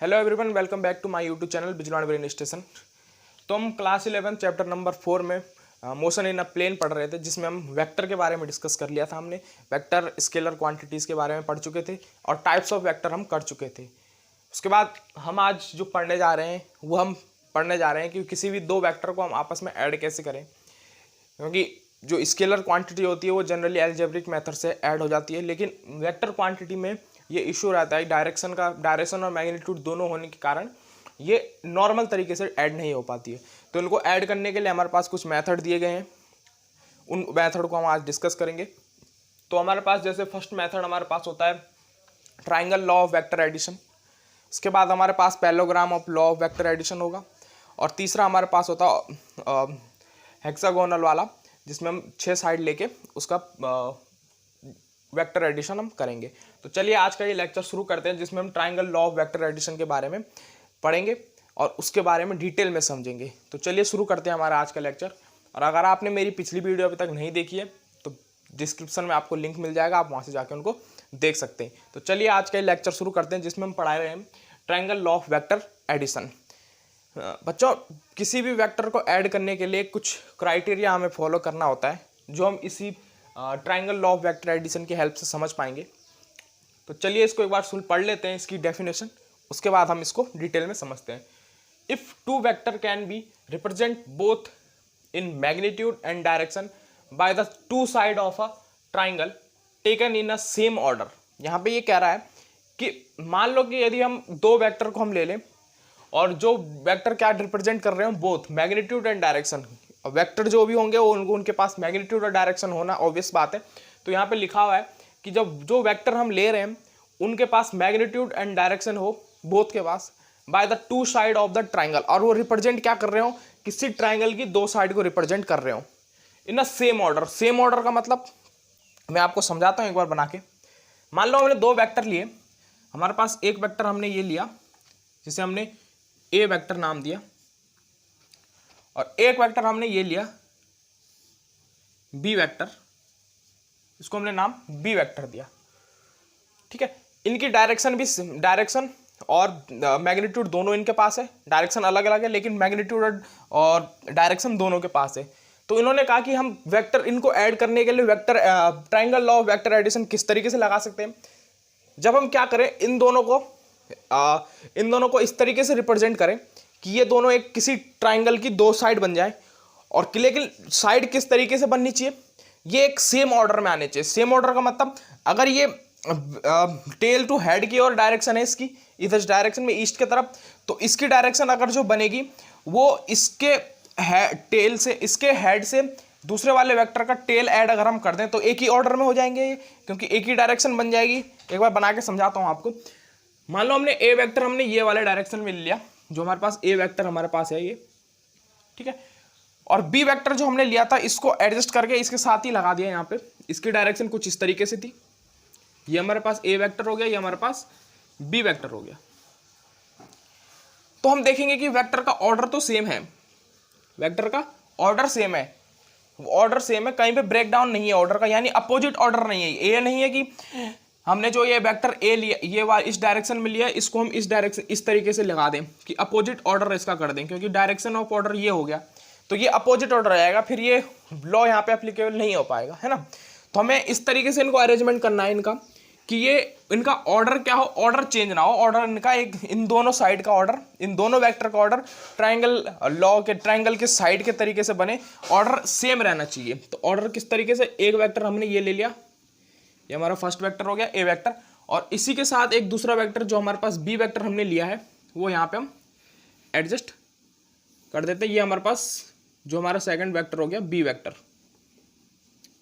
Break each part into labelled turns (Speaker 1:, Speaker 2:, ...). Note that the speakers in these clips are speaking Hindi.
Speaker 1: Hello everyone, welcome back to my YouTube channel Bijnor brain station. तो हम क्लास 11 चैप्टर नंबर 4 में मोशन इन अ प्लेन पढ़ रहे थे, जिसमें हम वेक्टर के बारे में डिस्कस कर लिया था। हमने वेक्टर, स्केलर क्वांटिटीज़ के बारे में पढ़ चुके थे और टाइप्स ऑफ वेक्टर हम कर चुके थे। उसके बाद हम आज जो पढ़ने जा रहे हैं वो हम पढ़ने जा रहे हैं कि किसी भी दो वेक्टर को हम आपस में ऐड कैसे करें, क्योंकि जो स्केलर क्वांटिटी होती है वो जनरली अलजेब्रिक मेथड से ऐड हो जाती है, लेकिन वेक्टर क्वांटिटी में ये इशू रहता है डायरेक्शन और मैग्नीट्यूड दोनों होने के कारण ये नॉर्मल तरीके से ऐड नहीं हो पाती है। तो इनको ऐड करने के लिए हमारे पास कुछ मेथड दिए गए हैं, उन मेथड को हम आज डिस्कस करेंगे। तो हमारे पास जैसे फर्स्ट मेथड हमारे पास होता है triangle law of vector addition. इसके बाद हमारे पास parallelogram of law of vector addition होगा, और तीसरा हमारे पास होता हेक्सागोनल वाला, जिसमें हम 6 साइड लेके उसका वेक्टर एडिशन हम करेंगे। तो चलिए आज का ये लेक्चर शुरू करते हैं, जिसमें हम triangle law of vector addition के बारे में पढ़ेंगे और उसके बारे में डिटेल में समझेंगे। तो चलिए शुरू करते हैं हमारा आज का लेक्चर। और अगर आपने मेरी पिछली वीडियो अभी तक नहीं देखी है तो डिस्क्रिप्शन में आपको लिंक मिल जाएगा, आप वहाँ से जाकर उनको देख सकते हैं। तो चलिए आज का ये लेक्चर शुरू करते हैं, जिसमें हम पढ़ा रहे हैं triangle law of vector addition. बच्चों, किसी भी वेक्टर को ऐड करने के लिए कुछ क्राइटेरिया हमें फॉलो करना होता है, जो हम इसी triangle law of vector addition की हेल्प से समझ पाएंगे। तो चलिए इसको एक बार पढ़ लेते हैं, इसकी डेफिनेशन, उसके बाद हम इसको डिटेल में समझते हैं। If two vector can be represent both in magnitude and direction by the two side of a triangle taken in a same order. यहाँ पे ये कह रहा है कि मान लो कि यदि हम दो वेक्टर को हम ले लें और जो वेक्टर क्या रिप्रेजेंट कर रहे हो, both magnitude and direction. Vector जो भी होंगे वो उनके पास मैग्नीट्यूड और डायरेक्शन होना ऑब्वियस बात है। तो यहाँ पे लिखा हुआ है कि जब जो वेक्टर हम ले रहे हैं उनके पास मैग्नीट्यूड एंड डायरेक्शन हो, बोथ के पास, by the two side of the triangle, और वो रिप्रेजेंट क्या कर रहे हो, किसी ट्राइंगल की दो साइड को रिप्रेजेंट कर रहे हो in a same order. Same order का मतलब मैं आपको समझाता हूँ एक बार बना के। मान लो हमने दो वेक्टर लिए, हमारे पास एक वेक्टर हमने ये लिया जिसे हमने ए वेक्टर नाम दिया, और एक वेक्टर हमने ये लिया बी वेक्टर, इसको हमने नाम बी वेक्टर दिया। ठीक है, इनकी डायरेक्शन और मैग्नीट्यूड दोनों इनके पास है। डायरेक्शन अलग अलग है लेकिन मैग्नीट्यूड और डायरेक्शन दोनों के पास है। तो इन्होंने कहा कि हम वेक्टर इनको ऐड करने के लिए vector triangle law of vector addition किस तरीके से लगा सकते हैं। जब हम क्या करें, इन दोनों को इस तरीके से रिप्रेजेंट करें कि ये दोनों एक किसी ट्राइंगल की दो साइड बन जाए, और लेकिन साइड किस तरीके से बननी चाहिए, ये एक सेम ऑर्डर में आने चाहिए। सेम ऑर्डर का मतलब, अगर ये टेल टू हेड की और डायरेक्शन है इसकी, इधर डायरेक्शन में ईस्ट की तरफ, तो इसकी डायरेक्शन अगर जो बनेगी वो इसके टेल से, इसके हेड से दूसरे वाले वेक्टर का टेल ऐड अगर हम कर दें तो एक ही ऑर्डर में हो जाएंगे ये, क्योंकि एक ही डायरेक्शन बन जाएगी। एक बार बना के समझाता हूँ आपको। मान लो हमने ए वेक्टर हमने ये वाले डायरेक्शन में लिया, जो हमारे पास ए वेक्टर हमारे पास है ये, ठीक है, और बी वेक्टर जो हमने लिया था इसको एडजस्ट करके इसके साथ ही लगा दिया। यहाँ पे इसकी डायरेक्शन कुछ इस तरीके से थी, ये हमारे पास ए वेक्टर हो गया, ये हमारे पास बी वेक्टर हो गया। तो हम देखेंगे कि वेक्टर का ऑर्डर तो सेम है, वेक्टर का ऑर्डर सेम है, ऑर्डर सेम है, कहीं पे ब्रेक डाउन नहीं है ऑर्डर का, यानी अपोजिट ऑर्डर नहीं है। ये नहीं है कि हमने जो ये वेक्टर ए लिया, ये इस डायरेक्शन में लिया, इसको हम इस डायरेक्शन इस तरीके से लगा दें कि अपोजिट ऑर्डर इसका कर दें, क्योंकि डायरेक्शन ऑफ ऑर्डर ये हो गया तो ये अपोजिट ऑर्डर आएगा, फिर ये लॉ यहाँ पे एप्लीकेबल नहीं हो पाएगा, है ना। तो हमें इस तरीके से इनको अरेंजमेंट करना है इनका, कि ये इनका ऑर्डर क्या हो, ऑर्डर चेंज ना हो, ऑर्डर इनका एक इन दोनों साइड का ऑर्डर, इन दोनों वेक्टर का ऑर्डर ट्राइंगल के साइड के तरीके से बने, ऑर्डर सेम रहना चाहिए। तो ऑर्डर किस तरीके से, एक वेक्टर हमने ये ले लिया, ये हमारा फर्स्ट वेक्टर हो गया ए वेक्टर, और इसी के साथ एक दूसरा वेक्टर जो हमारे पास बी वेक्टर हमने लिया है वो यहाँ पे हम एडजस्ट कर देते हैं। ये हमारे पास जो हमारा सेकंड वेक्टर हो गया बी वेक्टर,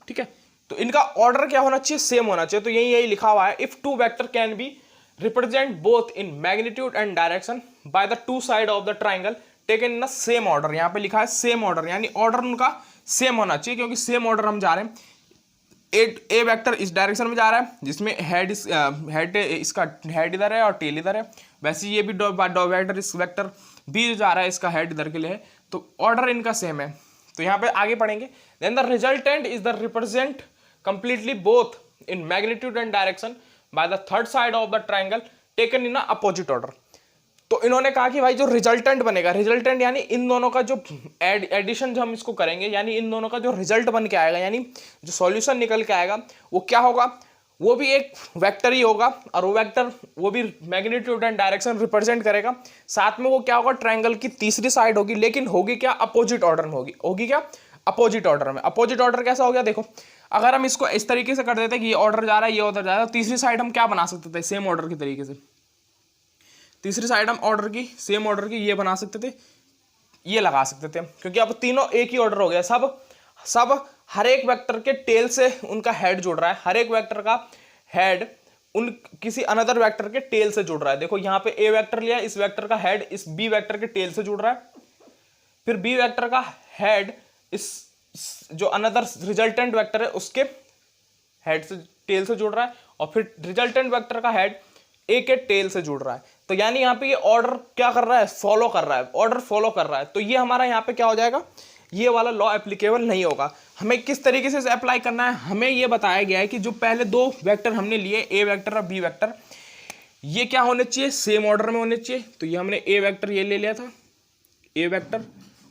Speaker 1: ठीक है। तो इनका ऑर्डर क्या होना चाहिए, सेम होना चाहिए। तो यही लिखा हुआ है, if two vector can be represent both in magnitude and direction by the two side of the triangle taken in the same order. यहाँ पे लिखा है सेम ऑर्डर, यानी ऑर्डर उनका सेम होना चाहिए, क्योंकि सेम ऑर्डर हम जा रहे हैं। ए वेक्टर इस डायरेक्शन में जा रहा है जिसमें हेड इसका हेड इधर है और टेल इधर है, वैसे ये भी वेक्टर इस वेक्टर बी जा रहा है, इसका हेड इधर के लिए है, तो ऑर्डर इनका सेम है। तो यहाँ पे आगे पढ़ेंगे, then the resultant is the represent completely both in magnitude and direction by the third side of the triangle taken in opposite order. इन्होंने कहा कि भाई जो रिजल्टेंट बनेगा, रिजल्टेंट यानी इन दोनों का जो एडिशन जो हम इसको करेंगे, यानी इन दोनों का जो रिजल्ट बन के आएगा, यानी जो सॉल्यूशन निकल के आएगा वो क्या होगा, वो भी एक वेक्टर ही होगा, और वो वेक्टर वो भी मैग्नीट्यूड एंड डायरेक्शन रिप्रेजेंट करेगा। साथ में वो क्या होगा, ट्रायंगल की तीसरी साइड होगी, लेकिन होगी क्या, अपोजिट ऑर्डर में होगी। होगी क्या, अपोजिट ऑर्डर में। अपोजिट ऑर्डर कैसा हो गया, देखो अगर हम इसको इस तरीके से कर देते कि ये ऑर्डर जा रहा है, ये ऑर्डर जा रहा है, तीसरी साइड हम क्या बना सकते थे, सेम ऑर्डर की तरीके से। तीसरी साइड हम ऑर्डर की, सेम ऑर्डर की ये बना सकते थे, ये लगा सकते थे, क्योंकि अब तीनों एक ही ऑर्डर हो गया। सब हर एक वेक्टर के टेल से उनका हेड जुड़ रहा है, हर एक वेक्टर का हेड उन किसी अनदर वेक्टर के टेल से जुड़ रहा है। देखो यहाँ पे ए वेक्टर लिया, इस वेक्टर का हेड इस बी वेक्टर के टेल से जुड़ रहा है, फिर बी वेक्टर का हेड इस जो अनदर रिजल्टेंट वेक्टर है उसके हेड से टेल से जुड़ रहा है, और फिर रिजल्टेंट वेक्टर का हेड ए के टेल से जुड़ रहा है। तो यानी यहाँ पे ये ऑर्डर क्या कर रहा है, फॉलो कर रहा है, ऑर्डर फॉलो कर रहा है। तो ये हमारा यहाँ पे क्या हो जाएगा, ये वाला लॉ एप्लीकेबल नहीं होगा। हमें किस तरीके से अप्लाई करना है, हमें ये बताया गया है कि जो पहले दो वेक्टर हमने लिए, ए वेक्टर और बी वेक्टर, ये क्या होने चाहिए, सेम ऑर्डर में होने चाहिए। तो ये हमने ए वेक्टर ये ले लिया था, ए वेक्टर,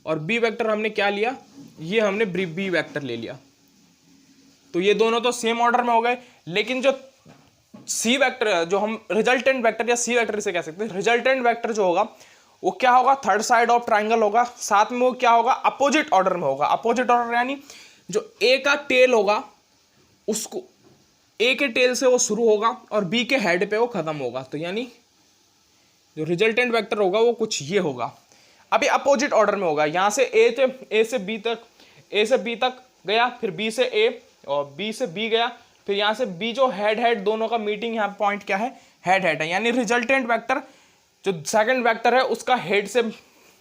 Speaker 1: और बी वेक्टर हमने क्या लिया, ये हमने बी वेक्टर ले लिया। तो ये दोनों तो सेम ऑर्डर में हो गए, लेकिन जो सी वेक्टर, जो हम रिजल्टेंट वेक्टर या सी वेक्टर इसे कह सकते हैं, रिजल्टेंट वेक्टर जो होगा वो क्या होगा, थर्ड साइड ऑफ ट्राइंगल होगा। साथ में वो क्या होगा, अपोजिट ऑर्डर में होगा। अपोजिट ऑर्डर यानी जो ए का टेल होगा उसको, ए के टेल से वो शुरू होगा और बी के हेड पे वो खत्म होगा। तो यानी जो रिजल्टेंट वेक्टर होगा वो कुछ ये होगा। अभी अपोजिट ऑर्डर में होगा, यहां से ए से बी तक गया, फिर बी से ए और बी से बी गया, फिर यहां से बी जो हेड दोनों का मीटिंग यहाँ पॉइंट क्या है, हेड है। यानी रिजल्टेंट वेक्टर जो सेकंड वेक्टर है उसका हेड से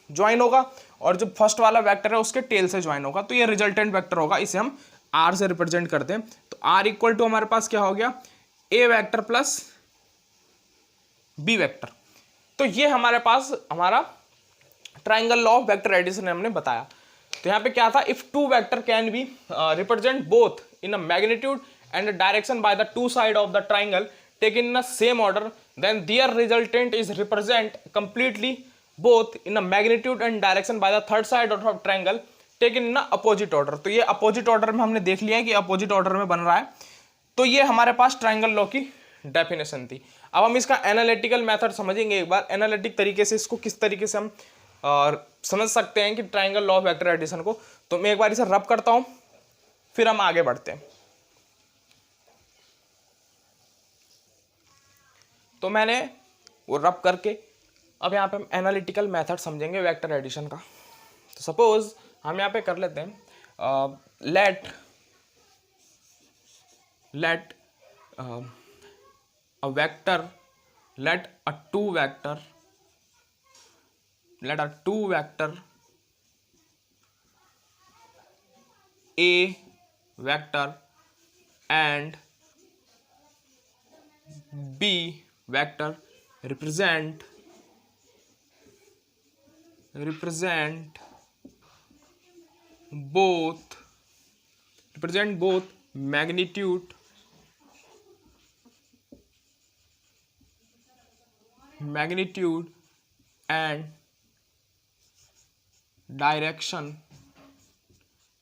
Speaker 1: ज्वाइन होगा, और जो फर्स्ट वाला वेक्टर है उसके टेल से ज्वाइन होगा। तो ये रिजल्टेंट वेक्टर होगा, इसे हम आर से रिप्रेजेंट करते हैं। तो आर इक्वल टू हमारे पास क्या हो गया, A vector plus B vector. तो ये हमारे पास हमारा triangle law of vector addition हमने बताया। तो यहाँ पे क्या था, if two vector can be represent both in a magnitude and the direction by the two side of the triangle taken in the same order, then their resultant is represent completely both in the magnitude and direction by the third side of the triangle taken in the opposite order। तो ये opposite order में हमने देख लिया है कि opposite order में बन रहा है। तो ये हमारे पास ट्राइंगल लॉ की डेफिनेशन थी। अब हम इसका एनालिटिकल मेथड समझेंगे एक बार, एनालिटिक तरीके से इसको किस तरीके से हम समझ सकते हैं कि triangle law of vector addition को। तो मैं एक बार इसे रब करता हूं, फिर हम आगे बढ़ते हैं। तो मैंने वो रब करके अब यहाँ पे हम एनालिटिकल मेथड समझेंगे वेक्टर एडिशन का। तो सपोज हम यहाँ पे कर लेते हैं, late a vector, let a two vector A vector and B vector represent both magnitude and direction।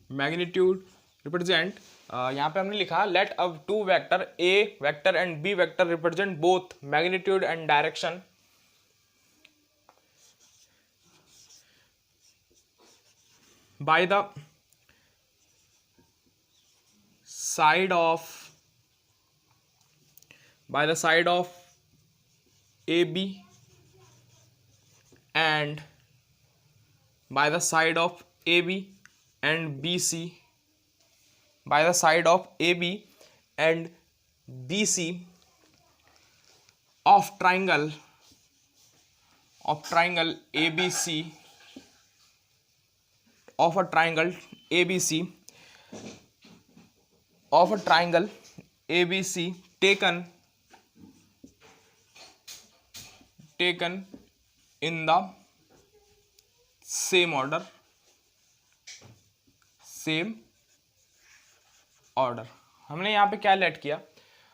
Speaker 1: Magnitude represent, यहाँ पे हमने लिखा let a two vector A vector and B vector represent both magnitude and direction by the side of AB and by the side of AB and BC, by the side of AB and BC of triangle ABC, of a triangle ABC taken in the same order। हमने यहाँ पे क्या लेट किया,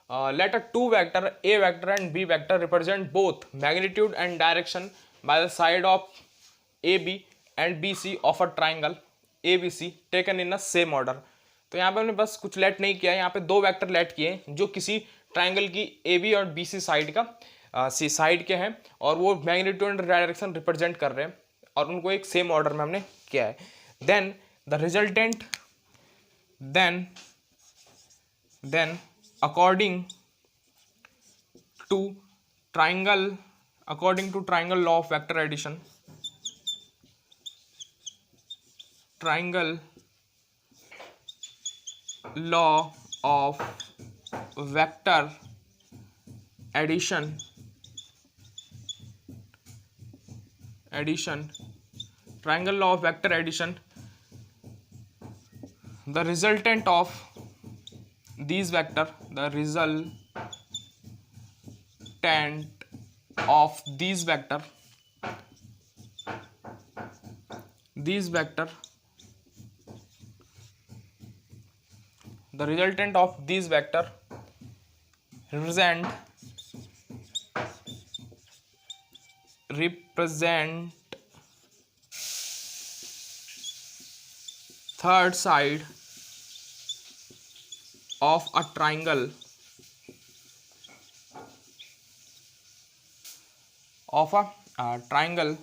Speaker 1: let a two vector A vector and B vector represent both magnitude and direction by the side of A B and B C of a triangle A B C taken in a same order. तो यहाँ पे हमने बस कुछ लेट नहीं किया, यहाँ पे दो वेक्टर लेट किए जो किसी ट्राइंगल की ए बी और बी सी साइड का सी साइड के हैं और वो मैग्नीट्यूड एंड डायरेक्शन रिप्रेजेंट कर रहे हैं और उनको एक सेम ऑर्डर में हमने किया है। Then the resultant then according to triangle law of vector addition, triangle law of vector addition, triangle law of vector addition, the resultant of these vector, the resultant of these vector the resultant of these vector represent third side of a triangle triangle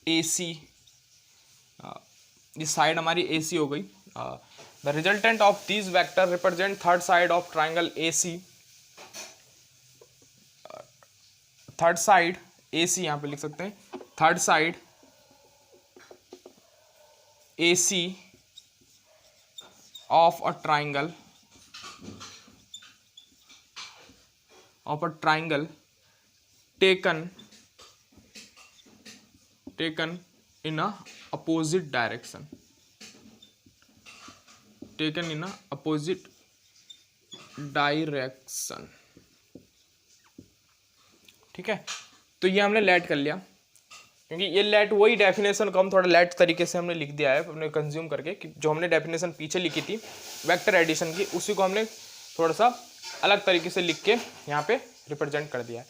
Speaker 1: AC, ये साइड हमारी AC हो गई। The resultant of these vector represent third side of triangle AC, third side AC यहाँ पे लिख सकते हैं, third side AC of a triangle taken in a opposite direction, ठीक है। तो ये हमने लेट कर लिया क्योंकि ये लेट वही डेफिनेशन को हम थोड़ा लेट तरीके से हमने लिख दिया है अपने कंज्यूम करके, कि जो हमने डेफिनेशन पीछे लिखी थी वेक्टर एडिशन की उसी को हमने थोड़ा सा अलग तरीके से लिख के यहाँ पे रिप्रेजेंट कर दिया है।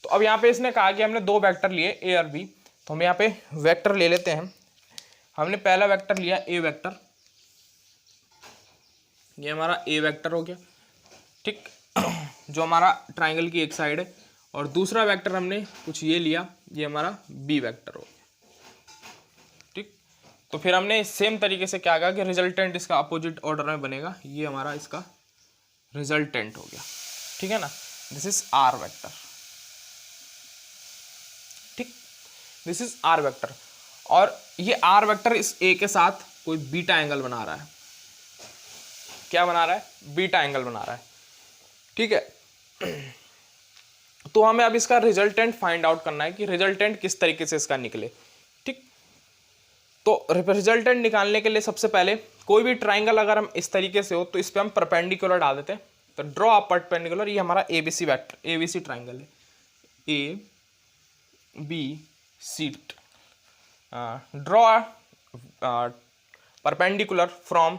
Speaker 1: तो अब यहाँ पे इसने कहा कि हमने दो वेक्टर लिए ए और बी, तो हम यहाँ पे वेक्टर ले लेते हैं। हमने पहला वेक्टर लिया ए वेक्टर, ये हमारा ए वेक्टर हो गया, ठीक, जो हमारा ट्राइंगल की एक साइड है, और दूसरा वेक्टर हमने कुछ ये लिया, ये हमारा बी वेक्टर हो गया, ठीक। तो फिर हमने सेम तरीके से क्या कहा कि रिजल्टेंट इसका अपोजिट ऑर्डर में बनेगा, ये हमारा इसका रिजल्टेंट हो गया, ठीक है ना। दिस इज आर वेक्टर, ठीक, दिस इज आर वेक्टर। और ये आर वेक्टर इस ए के साथ कोई बीटा एंगल बना रहा है, क्या बना रहा है, बीटा एंगल बना रहा है, ठीक है। तो हमें अब इसका रिजल्टेंट फाइंड आउट करना है कि रिजल्टेंट किस तरीके से इसका निकले, ठीक। तो रिजल्टेंट निकालने के लिए सबसे पहले कोई भी ट्राइंगल अगर हम इस तरीके से हो तो इस पे हम परपेंडिकुलर डाल देते हैं। तो ड्रॉ अ परपेंडिकुलर, ये हमारा एबीसी वेक्टर, एबीसी ट्राइंगल है, A B C. Draw perpendicular from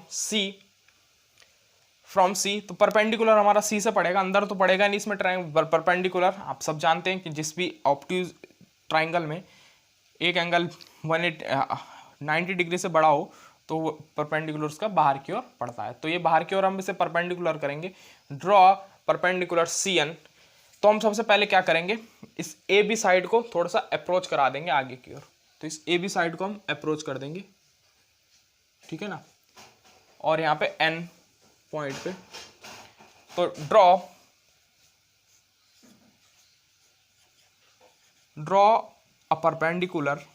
Speaker 1: C, तो परपेंडिकुलर हमारा सी से पड़ेगा, अंदर तो पड़ेगा नहीं इसमें ट्राइंगल परपेंडिकुलर। आप सब जानते हैं कि जिस भी ऑब्ट्यूज ट्राइंगल में एक एंगल 190 डिग्री से बड़ा हो तो वो परपेंडिकुलर उसका बाहर की ओर पड़ता है। तो ये बाहर की ओर हम इसे परपेंडिकुलर करेंगे। ड्रॉ परपेंडिकुलर सी एन, तो हम सबसे पहले क्या करेंगे, इस ए बी साइड को थोड़ा सा अप्रोच करा देंगे आगे की ओर। तो इस ए बी साइड को हम अप्रोच कर देंगे, ठीक है ना। और यहाँ पे एन पॉइंट पे, तो draw a perpendicular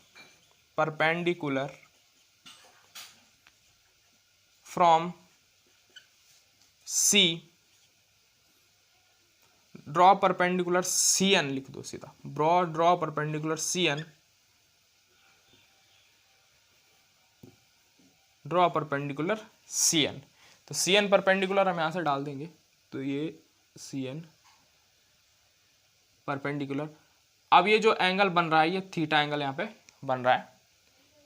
Speaker 1: from C, draw perpendicular C N लिख दो सीधा, draw perpendicular C N, draw perpendicular C N. तो सी एन परपेंडिकुलर हम यहाँ से डाल देंगे, तो ये सी एन परपेंडिकुलर। अब ये जो एंगल बन रहा है, ये थीटा एंगल यहाँ पे बन रहा है,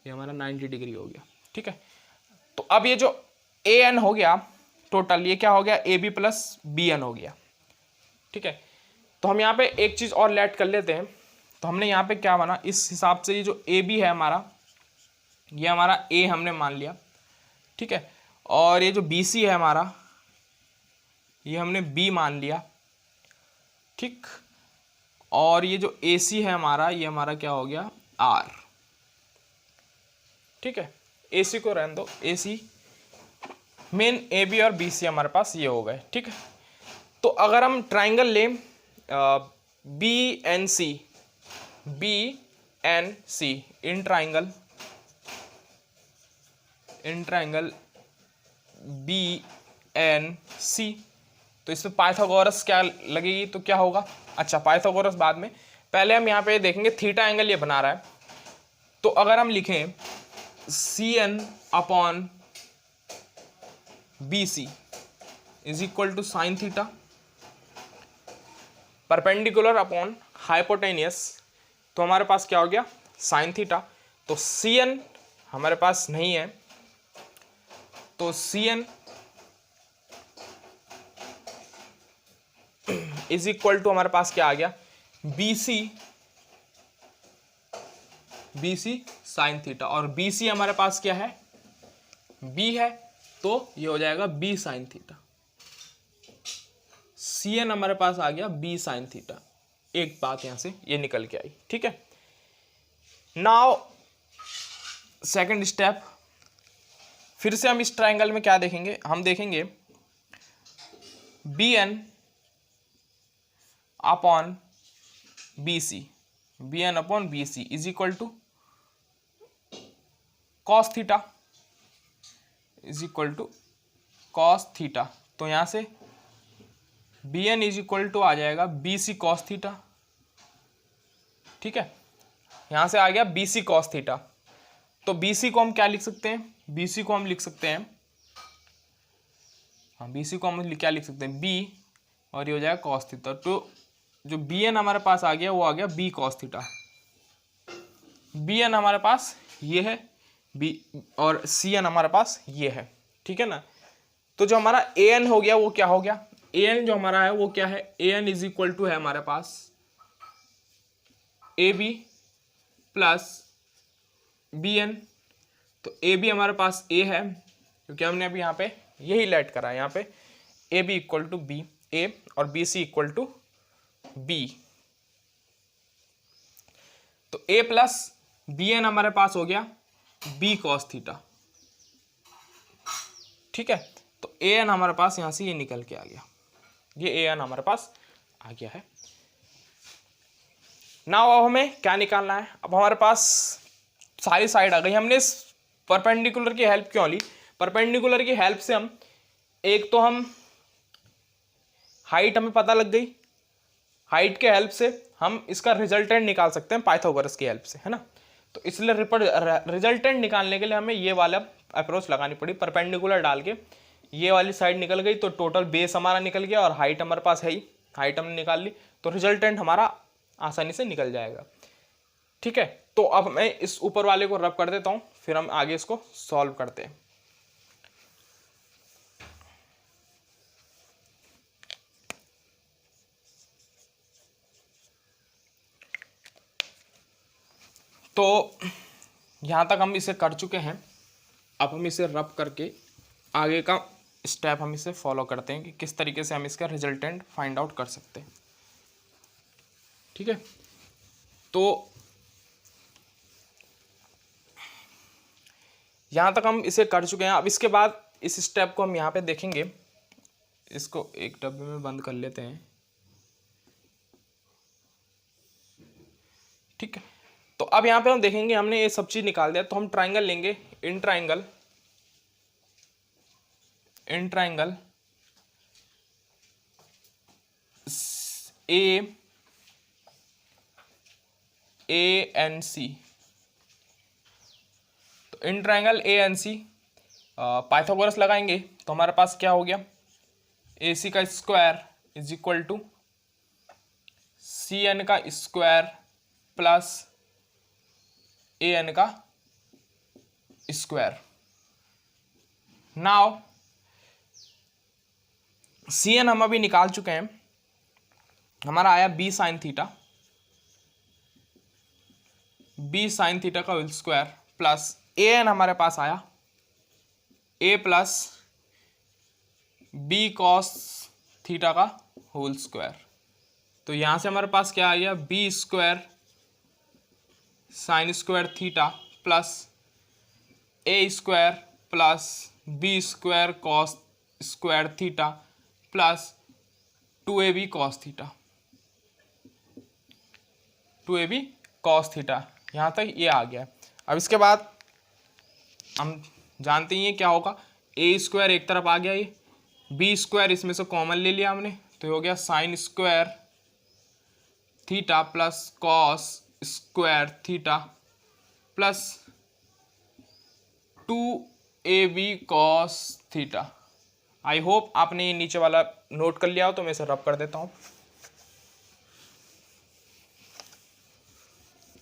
Speaker 1: ये हमारा 90 डिग्री हो गया, ठीक है। तो अब ये जो ए एन हो गया टोटल, ये क्या हो गया, A B plus B N हो गया, ठीक है। तो हम यहाँ पे एक चीज़ और लेट कर लेते हैं। तो हमने यहाँ पे क्या बना, इस हिसाब से ये जो ए बी है हमारा, ये हमारा ए हमने मान लिया, ठीक है। और ये जो बी सी है हमारा, ये हमने बी मान लिया, ठीक। और ये जो ए सी है हमारा, ये हमारा क्या हो गया, आर, ठीक है। ए सी को रहने दो, ए सी मेन ए बी और बी सी हमारे पास ये हो गए, ठीक है। तो अगर हम ट्राइंगल लें B N C, B N C in triangle B N C, तो इसमें पाइथागोरस क्या लगेगी, तो क्या होगा, अच्छा पाइथागोरस बाद में, पहले हम यहाँ पे देखेंगे थीटा एंगल ये बना रहा है। तो अगर हम लिखें C N upon B C is equal to sine theta, perpendicular upon hypotenuse, तो हमारे पास क्या हो गया, साइन थीटा। तो सी एन हमारे पास नहीं है, तो C N is equal to हमारे पास क्या आ गया, बी सी साइन थीटा, और बी सी हमारे पास क्या है, बी है, तो ये हो जाएगा B sine theta. C N हमारे पास आ गया बी साइन थीटा, एक बात यहां से ये निकल के आई, ठीक है। नाउ सेकंड स्टेप, फिर से हम इस ट्राइंगल में क्या देखेंगे, हम देखेंगे B N upon B C, B N upon B C is equal to cos theta, is equal to cos theta. तो यहां से B N is equal to आ जाएगा बी सी कॉस थीटा, ठीक है। यहां से आ गया बी सी कॉस थीटा। तो बी सी को हम क्या लिख सकते हैं, बी सी को हम लिख सकते हैं, हाँ बी सी को हम क्या लिख सकते हैं, बी, और ये हो जाएगा कॉस थीटा। तो जो बी एन हमारे पास आ गया वो आ गया B cos theta. B N हमारे पास ये है, बी, और सी एन हमारे पास ये है, ठीक है ना। तो जो हमारा ए एन हो गया वो क्या हो गया, ए एन जो हमारा है वो क्या है, A N is equal to है हमारे पास A B plus B N. तो ए बी हमारे पास ए है, क्योंकि हमने अभी यहाँ पे यही लेट करा है, यहाँ पे A B equal to B A और B C equal to B. तो ए प्लस बी एन हमारे पास हो गया बी कॉस थीटा, ठीक है। तो ए एन हमारे पास यहां से ये निकल के आ गया, ये ए एन हमारे पास आ गया है। नाउ अब हमें क्या निकालना है, अब हमारे पास सारी साइड आ गई। हमने इस परपेंडिकुलर की हेल्प क्यों ली, परपेंडिकुलर की हेल्प से हम एक तो हम हाइट हमें पता लग गई, हाइट के हेल्प से हम इसका रिजल्टेंट निकाल सकते हैं पाइथागोरस की हेल्प से, है ना। तो इसलिए रिजल्टेंट निकालने के लिए हमें ये वाला अप्रोच लगानी पड़ी, परपेंडिकुलर डाल के ये वाली साइड निकल गई, तो टोटल बेस हमारा निकल गया, और हाइट हमारे पास है ही, हाइट हमने निकाल ली, तो रिजल्टेंट हमारा आसानी से निकल जाएगा, ठीक है। तो अब मैं इस ऊपर वाले को रब कर देता हूँ, फिर हम आगे इसको सॉल्व करते हैं। तो यहाँ तक हम इसे कर चुके हैं, अब हम इसे रब करके आगे का स्टेप हम इसे फॉलो करते हैं कि किस तरीके से हम इसका रिजल्टेंट फाइंड आउट कर सकते हैं, ठीक है। तो यहाँ तक हम इसे कर चुके हैं। अब इसके बाद इस स्टेप को हम यहाँ पे देखेंगे, इसको एक डब्बे में बंद कर लेते हैं, ठीक है। तो अब यहाँ पे हम देखेंगे, हमने ये सब चीज़ निकाल दिया, तो हम ट्राइंगल लेंगे, इन ट्राइंगल ए एन सी। तो in triangle A N C Pythagoras लगाएंगे, तो हमारे पास क्या हो गया, ए सी का square is equal to C N का स्क्वायर प्लस ए एन का स्क्वायर। नाउ सी एन हम अभी निकाल चुके हैं, हमारा आया B sine theta, B sine theta का whole square plus A N हमारे पास आया A plus B cos theta का होल स्क्वायर। तो यहां से हमारे पास क्या आ गया, B square sine square theta plus A square plus B square cos square theta plus 2ab cos theta, 2ab cos theta. यहाँ तक ये आ गया। अब इसके बाद हम जानते ही हैं क्या होगा, ए स्क्वायर एक तरफ आ गया, ये बी स्क्वायर इसमें से कॉमन ले लिया हमने, तो हो गया sign square theta plus cos square theta plus 2ab cos theta. I hope आपने ये नीचे वाला नोट कर लिया हो, तो मैं इसे रब कर देता हूँ।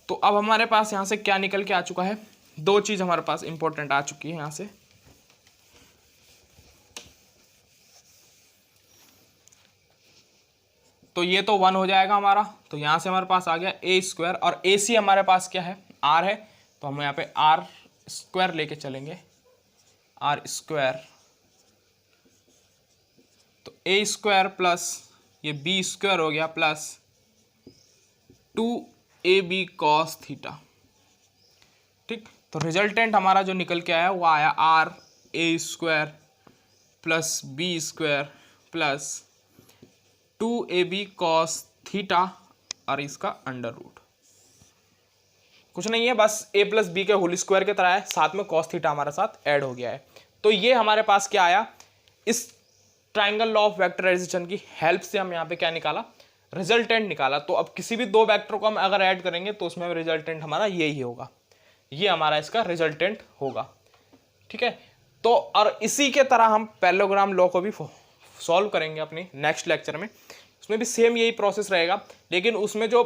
Speaker 1: तो अब हमारे पास यहाँ से क्या निकल के आ चुका है, दो चीज़ हमारे पास इंपॉर्टेंट आ चुकी है यहाँ से। तो ये तो 1 हो जाएगा हमारा, तो यहाँ से हमारे पास आ गया ए स्क्वायर, और ए सी हमारे पास क्या है, आर है, तो हम यहाँ पे आर स्क्वायर लेके चलेंगे, आर स्क्वायर। तो ए स्क्वायर प्लस ये बी स्क्वायर हो गया प्लस 2ab कॉस थीटा। ठीक, तो रिजल्टेंट हमारा जो निकल के आया वो आया R A square plus B square plus 2ab cos theta और इसका अंडर रूट। कुछ नहीं है, बस a प्लस बी के होल स्क्वायर की तरह है, साथ में कॉस थीटा हमारे साथ ऐड हो गया है। तो ये हमारे पास क्या आया, इस ट्राइंगल लॉ ऑफ वेक्टराइजेशन की हेल्प से हम यहाँ पे क्या निकाला, रिजल्टेंट निकाला। तो अब किसी भी दो वेक्टर को हम अगर ऐड करेंगे तो उसमें रिजल्टेंट हमारा यही होगा, ये हमारा इसका रिजल्टेंट होगा। ठीक है, तो और इसी के तरह हम पैरेललोग्राम लॉ को भी सॉल्व करेंगे अपने नेक्स्ट लेक्चर में। उसमें भी सेम यही प्रोसेस रहेगा, लेकिन उसमें जो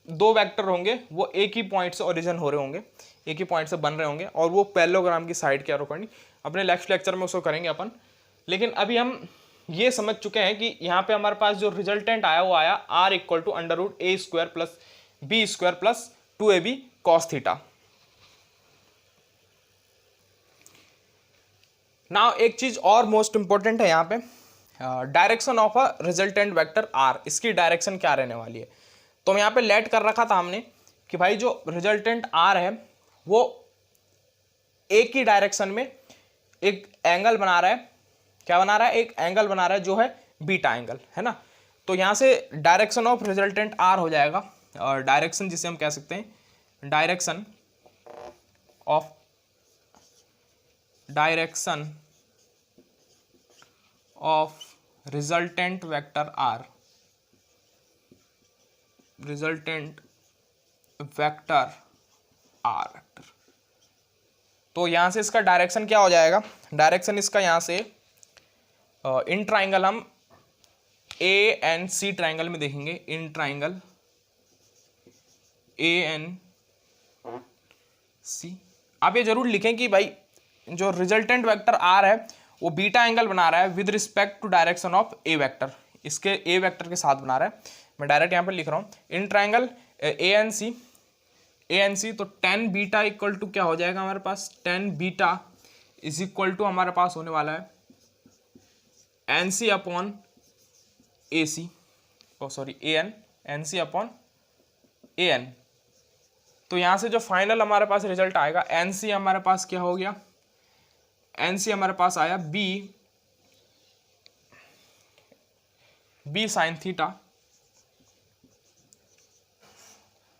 Speaker 1: दो वेक्टर होंगे वो एक ही पॉइंट से ओरिजिन हो रहे होंगे, एक ही पॉइंट से बन रहे होंगे, और वो पैरेललोग्राम की साइड के अकॉर्डिंग अपने नेक्स्ट लेक्चर में उसको करेंगे अपन। लेकिन अभी हम ये समझ चुके हैं कि यहाँ पे हमारे पास जो रिजल्टेंट आया वो आया R equal to under root A square plus B square plus 2ab cos theta. Now एक चीज और मोस्ट इंपॉर्टेंट है यहाँ पे, direction of a resultant vector R, इसकी डायरेक्शन क्या रहने वाली है। तो यहाँ पे लेट कर रखा था हमने कि भाई जो रिजल्टेंट आर है वो एक ही डायरेक्शन में एक एंगल बना रहा है, क्या बना रहा है, एक एंगल बना रहा है जो है बीटा एंगल, है ना। तो यहाँ से डायरेक्शन ऑफ रिजल्टेंट आर हो जाएगा, और डायरेक्शन जिसे हम कह सकते हैं direction of resultant vector R, resultant vector R. तो यहां से इसका डायरेक्शन क्या हो जाएगा, डायरेक्शन इसका यहां से इन ट्राइंगल हम ए एन सी ट्राइंगल में देखेंगे, इन ट्राइंगल ए एन सी। आप ये जरूर लिखें कि भाई जो रिजल्टेंट वेक्टर आर है वो बीटा एंगल बना रहा है with respect to direction of A vector, इसके ए वेक्टर के साथ बना रहा है। मैं डायरेक्ट यहाँ पर लिख रहा हूँ इन ट्राइंगल ए एन सी। तो टेन बीटा इक्वल टू क्या हो जाएगा हमारे पास, tan beta is equal to हमारे पास होने वाला है N C upon A C, sorry N C upon A N. तो यहाँ से जो फाइनल हमारे पास रिजल्ट आएगा, एन सी हमारे पास क्या हो गया, एन सी हमारे पास आया बी साइन थीटा,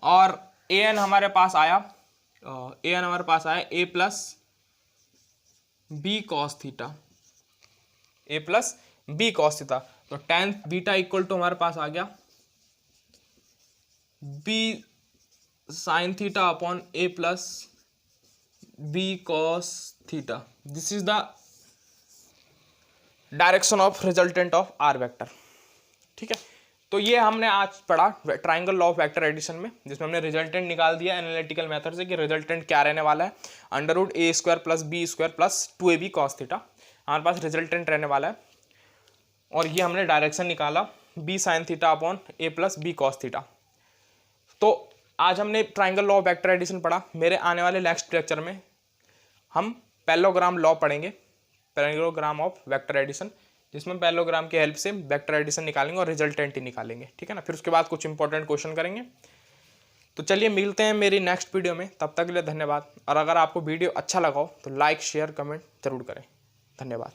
Speaker 1: और ए एन हमारे पास आया A plus B cos theta, A plus B cos theta. तो टेन बीटा इक्वल टू हमारे पास आ गया B sine theta upon A plus B cos theta. This is the direction of resultant of R vector. ठीक है, तो ये हमने आज पढ़ा triangle law of vector addition में, जिसमें हमने रिजल्टेंट निकाल दिया एनालिटिकल मेथड से कि रिजल्टेंट क्या रहने वाला है, under root A square plus B square plus 2ab cos theta हमारे पास रिजल्टेंट रहने वाला है। और ये हमने डायरेक्शन निकाला B sine theta upon A plus B cos theta. तो आज हमने triangle law of vector addition पढ़ा। मेरे आने वाले नेक्स्ट लेक्चर में हम पैरेललोग्राम लॉ पढ़ेंगे, पैरेललोग्राम ऑफ वेक्टर एडिशन, जिसमें पैरेललोग्राम की हेल्प से वेक्टर एडिशन निकालेंगे और रिजल्टेंट ही निकालेंगे, ठीक है ना। फिर उसके बाद कुछ इंपॉर्टेंट क्वेश्चन करेंगे। तो चलिए मिलते हैं मेरी नेक्स्ट वीडियो में, तब तक के लिए धन्यवाद। और अगर आपको वीडियो अच्छा लगा हो तो लाइक शेयर कमेंट जरूर करें। धन्यवाद।